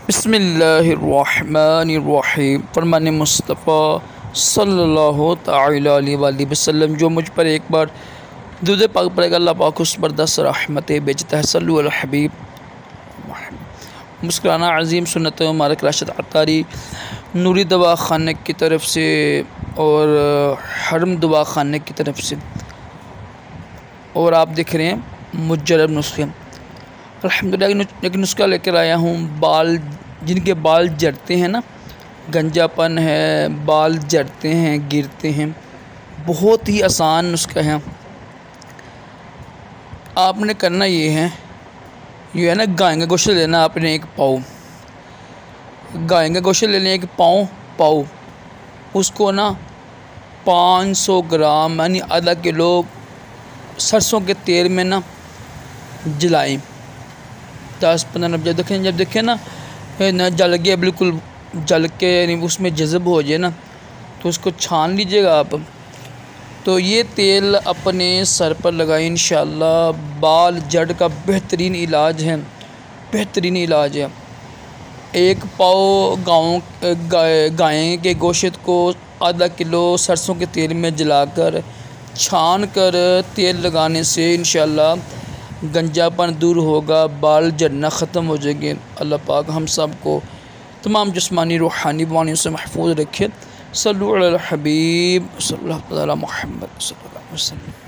बिस्मिल्लाहिर्रहमानिर्रहीम। फरमान मुस्तफ़ा सल्लल्लाहु तआला अलैहि वसल्लम, जो मुझ पर एक बार दूध पाक पड़ेगा अल्लाह पाक उस पर 10 रहमतें भेजता है। सल्लु अला हबीब। मुस्कुराना अज़ीम सुन्नत मुबारक राशिद अतारी नूरी दवा खाने की तरफ से और हरम दवा खाने की तरफ से, और आप देख रहे हैं मुजर्रब नुस्खे। अल्हम्दुलिल्लाह एक नुस्खा लेकर आया हूँ। बाल, जिनके बाल झड़ते हैं ना, गंजापन है, बाल झड़ते हैं, गिरते हैं, बहुत ही आसान नुस्खा है। आपने करना ये है ना, गाय का गोश्त लेना आपने एक पाव, गाय का गोश्त ले लें एक पाव, उसको ना 500 ग्राम यानी आधा किलो सरसों के तेल में ना जलाएं 10-15 जब देखें ना जल गया, बिल्कुल जल के यानी उसमें जज़ब हो जाए ना, तो उसको छान लीजिएगा आप। तो ये तेल अपने सर पर लगाएं, इंशाअल्लाह बाल जड़ का बेहतरीन इलाज है, बेहतरीन इलाज है। एक पाव गाय के गोश्त को आधा किलो सरसों के तेल में जलाकर छान कर तेल लगाने से इंशाअल्लाह गंजापन दूर होगा, बाल झड़ना ख़त्म हो जाएंगे। अल्लाह पाक हम सब को तमाम जिस्मानी रूहानी बीमारियों से महफूज रखे। सल्लल्लाहु अलैहि हबीब सल्लल्लाहु अलैहि मुहम्मद सल्लल्लाहु अलैहि वसल्लम।